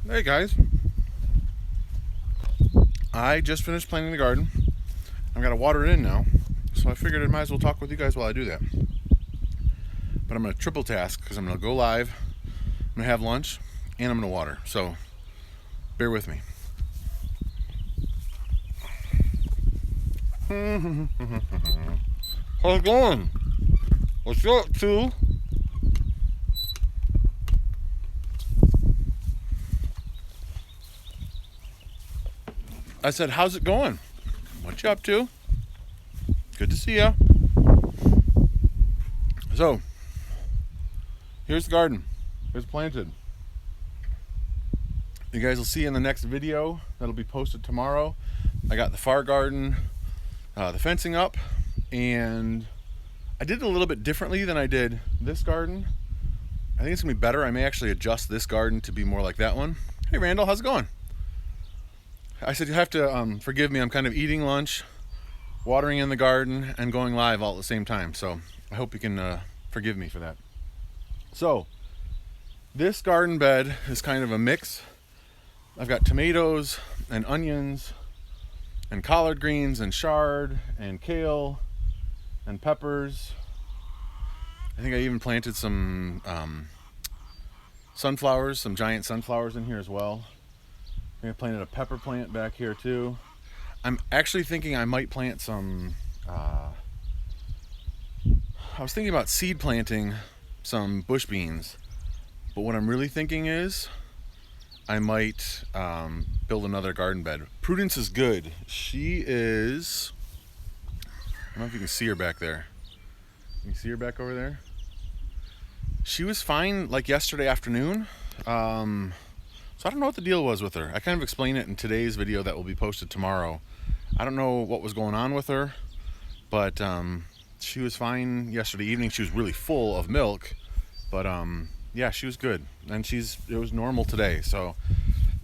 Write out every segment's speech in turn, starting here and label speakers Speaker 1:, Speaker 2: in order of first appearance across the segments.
Speaker 1: Hey guys, I just finished planting the garden. I've got to water it in now, so I figured I might as well talk with you guys while I do that. But I'm going to triple task because I'm going to go live, I'm going to have lunch, and I'm going to water. So bear with me. How's it going? What's up, too? I said, how's it going? What you up to? Good to see ya. So, here's the garden. It's planted. You guys will see in the next video that'll be posted tomorrow. I got the far garden, the fencing up, and I did it a little bit differently than I did this garden. I think it's gonna be better. I may actually adjust this garden to be more like that one. Hey Randall, how's it going? I said you have to forgive me. I'm kind of eating lunch, watering in the garden, and going live all at the same time. So I hope you can forgive me for that. So this garden bed is kind of a mix. I've got tomatoes and onions and collard greens and chard and kale and peppers. I think I even planted some sunflowers, some giant sunflowers in here as well. I planted a pepper plant back here too. I'm actually thinking I might plant some, I was thinking about seed planting some bush beans, but what I'm really thinking is I might build another garden bed. Prudence is good. She is, I don't know if you can see her back there. Can you see her back over there? She was fine like yesterday afternoon. So I don't know what the deal was with her. I kind of explain it in today's video that will be posted tomorrow. I don't know what was going on with her, but she was fine yesterday evening. She was really full of milk, but yeah, she was good. And it was normal today. So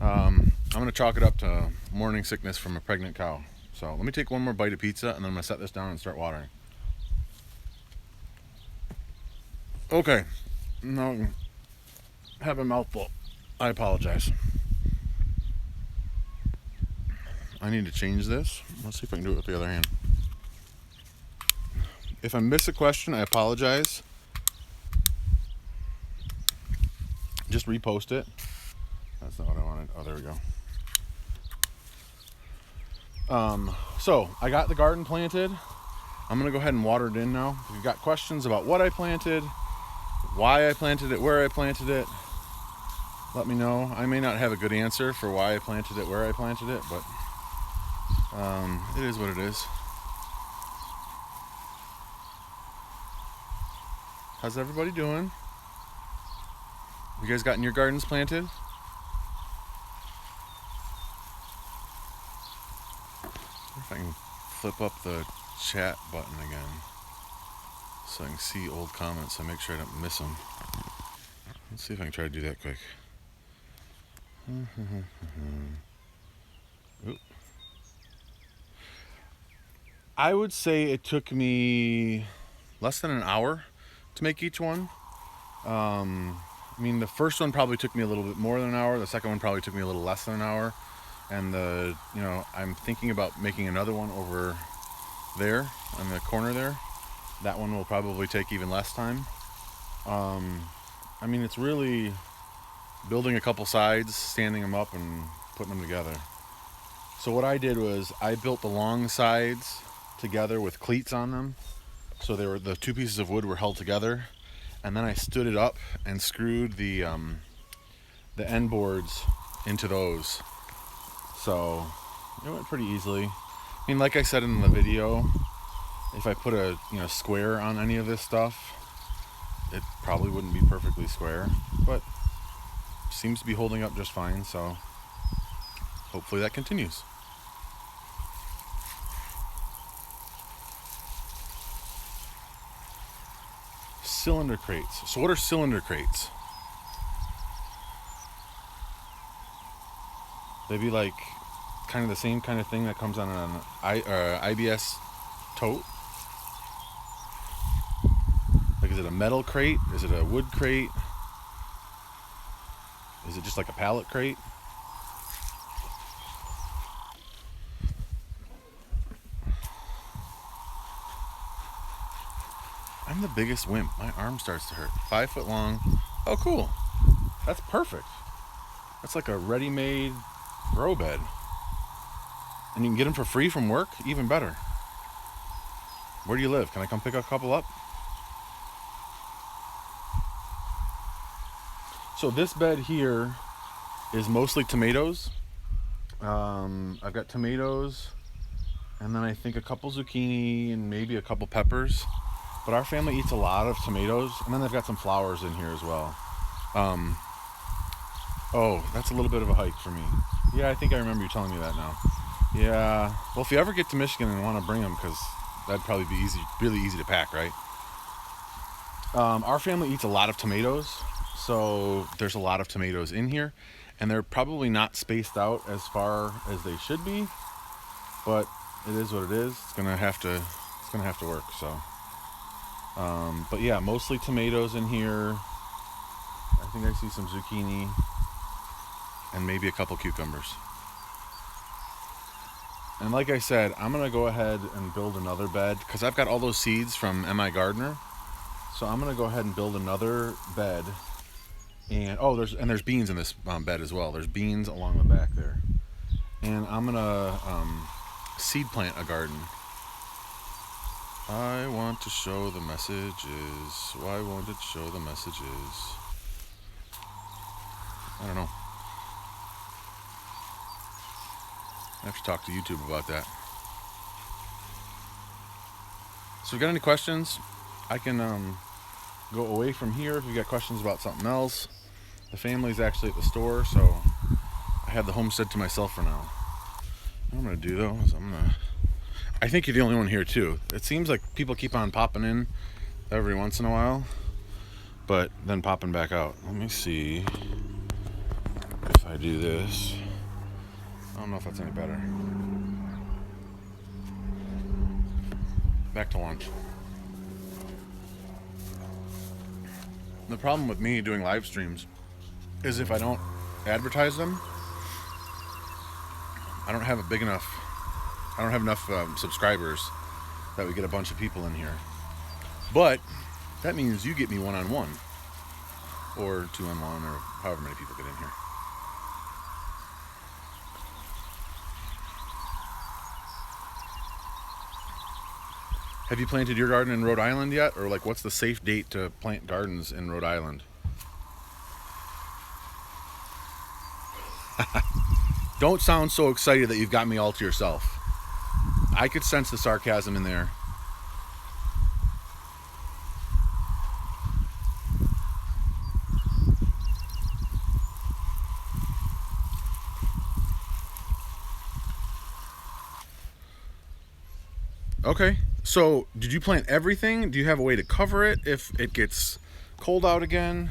Speaker 1: I'm gonna chalk it up to morning sickness from a pregnant cow. So let me take one more bite of pizza and then I'm gonna set this down and start watering. Okay, now I have a mouthful. I apologize. I need to change this. Let's see if I can do it with the other hand. If I miss a question, I apologize. Just repost it. That's not what I wanted. Oh, there we go. So I got the garden planted. I'm gonna go ahead and water it in now. If you've got questions about what I planted, why I planted it, where I planted it, let me know. I may not have a good answer for why I planted it, where I planted it, but it is what it is. How's everybody doing? You guys gotten your gardens planted? If I can flip up the chat button again so I can see old comments and make sure I don't miss them. Let's see if I can try to do that quick. I would say it took me less than an hour to make each one. I mean, the first one probably took me a little bit more than an hour. The second one probably took me a little less than an hour. And I'm thinking about making another one over there on the corner there. That one will probably take even less time. I mean, it's really building a couple sides, standing them up and putting them together. So what I did was I built the long sides together with cleats on them. So the two pieces of wood were held together, and then I stood it up and screwed the end boards into those. So it went pretty easily. I mean, like I said in the video, if I put a square on any of this stuff, it probably wouldn't be perfectly square, but seems to be holding up just fine, so hopefully that continues. Cylinder crates. So what are cylinder crates? They'd be like kind of the same kind of thing that comes on an IBS tote. Like, is it a metal crate? Is it a wood crate? Is it just like a pallet crate? I'm the biggest wimp. My arm starts to hurt. 5 foot long. Oh, cool. That's perfect. That's like a ready-made grow bed. And you can get them for free from work? Even better. Where do you live? Can I come pick a couple up? So this bed here is mostly tomatoes. I've got tomatoes, and then I think a couple zucchini and maybe a couple peppers. But our family eats a lot of tomatoes, and then they've got some flowers in here as well. Oh, that's a little bit of a hike for me. Yeah, I think I remember you telling me that now. Yeah, well, if you ever get to Michigan and want to bring them, because that'd probably be easy, really easy to pack, right? Our family eats a lot of tomatoes, so there's a lot of tomatoes in here, and they're probably not spaced out as far as they should be, but it is what it is. It's gonna have to work. So, but yeah, mostly tomatoes in here. I think I see some zucchini and maybe a couple cucumbers. And like I said, I'm gonna go ahead and build another bed because I've got all those seeds from M.I. Gardener. So I'm gonna go ahead and build another bed. And there's beans in this bed as well. There's beans along the back there. And I'm gonna seed plant a garden. I want to show the messages. Why won't it show the messages? I don't know. I have to talk to YouTube about that. So if you got any questions, I can go away from here if you got questions about something else. The family's actually at the store, so I have the homestead to myself for now. What I'm gonna do though is I think you're the only one here too. It seems like people keep on popping in every once in a while, but then popping back out. Let me see if I do this. I don't know if that's any better. Back to lunch. The problem with me doing live streams is if I don't advertise them, I don't have enough subscribers that we get a bunch of people in here. But that means you get me one-on-one or two-on-one or however many people get in here. Have you planted your garden in Rhode Island yet? Or like, what's the safe date to plant gardens in Rhode Island? Don't sound so excited that you've got me all to yourself. I could sense the sarcasm in there. Okay, so did you plant everything? Do you have a way to cover it if it gets cold out again?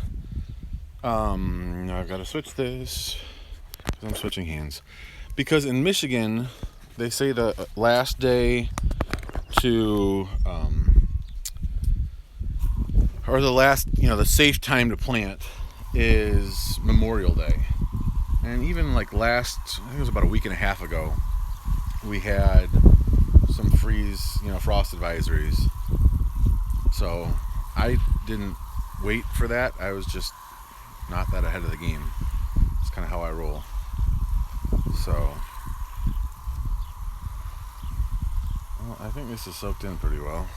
Speaker 1: I've got to switch this because I'm switching hands. Because in Michigan, they say the last day to, or the last, the safe time to plant is Memorial Day. And even like I think it was about a week and a half ago, we had some frost advisories. So I didn't wait for that. I was just not that ahead of the game. It's kind of how I roll. So, well, I think this is soaked in pretty well.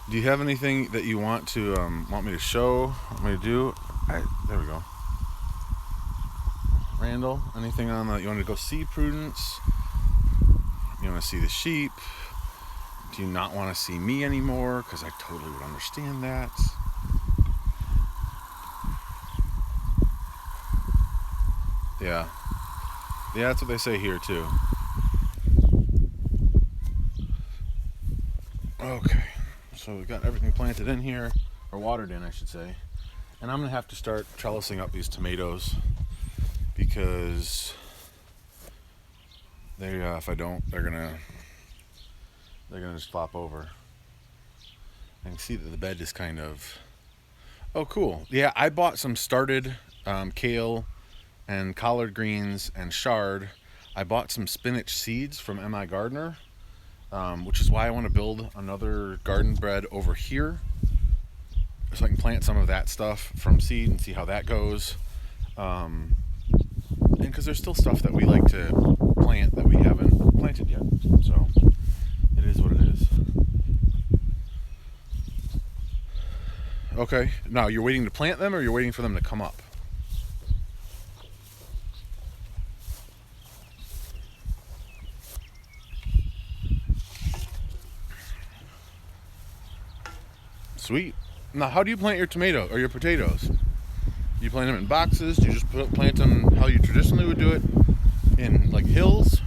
Speaker 1: Do you have anything that you want me to show? Want me to do? There we go. Randall, anything on that? You want to go see Prudence? You want to see the sheep? Do you not want to see me anymore? Because I totally would understand that. Yeah, that's what they say here too. Okay, so we've got everything planted in here, or watered in, I should say. And I'm gonna have to start trellising up these tomatoes because if I don't, they're gonna just flop over. I can see that the bed is kind of. Oh, cool. Yeah, I bought some started kale and collard greens and chard. I bought some spinach seeds from M.I. Gardener. which is why I want to build another garden bed over here so I can plant some of that stuff from seed and see how that goes. And because there's still stuff that we like to plant that we haven't planted yet. So it is what it is. Okay, now you're waiting to plant them or you're waiting for them to come up? Sweet. Now, how do you plant your tomato or your potatoes? Do you plant them in boxes? Do you just plant them how you traditionally would do it in like hills?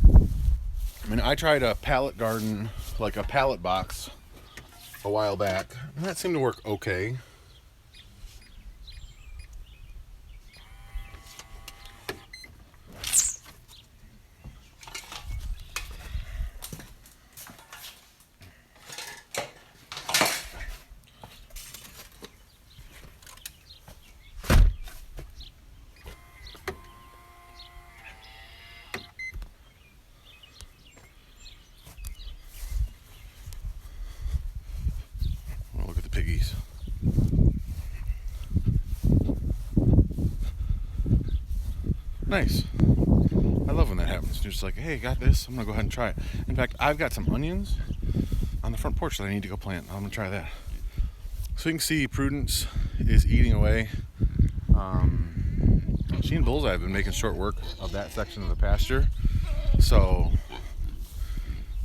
Speaker 1: I mean, I tried a pallet garden, like a pallet box, a while back, and that seemed to work okay. Oh, look at the piggies. Nice. I love when that happens. You're just like, hey, got this. I'm going to go ahead and try it. In fact, I've got some onions on the front porch that I need to go plant. I'm going to try that. So you can see Prudence is eating away. She and Bullseye have been making short work of that section of the pasture. So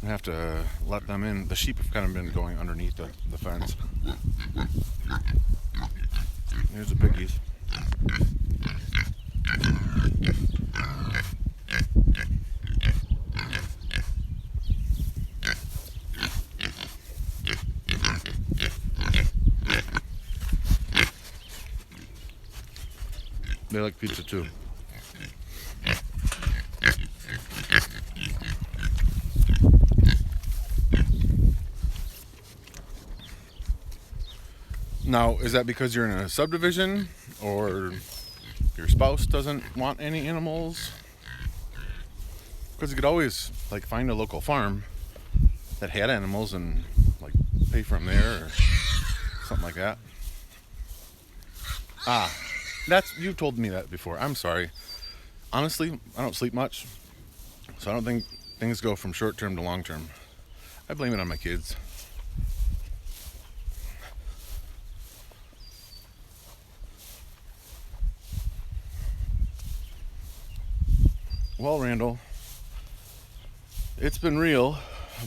Speaker 1: I have to let them in. The sheep have kind of been going underneath the fence. There's the piggies. They like pizza too. Now, is that because you're in a subdivision or your spouse doesn't want any animals? Because you could always like find a local farm that had animals and like pay for them there or something like that. You told me that before. I'm sorry. Honestly, I don't sleep much, so I don't think things go from short term to long term. I blame it on my kids. Well, Randall, it's been real,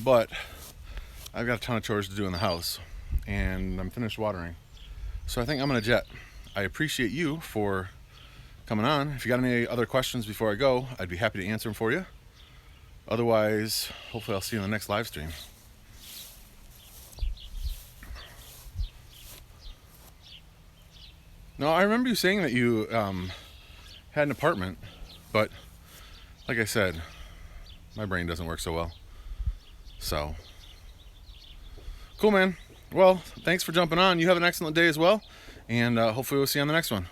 Speaker 1: but I've got a ton of chores to do in the house, and I'm finished watering. So I think I'm gonna jet. I appreciate you for coming on. If you got any other questions before I go, I'd be happy to answer them for you. Otherwise, hopefully I'll see you in the next live stream. No, I remember you saying that you had an apartment, but like I said, my brain doesn't work so well. So, cool, man. Well, thanks for jumping on. You have an excellent day as well, and hopefully we'll see you on the next one.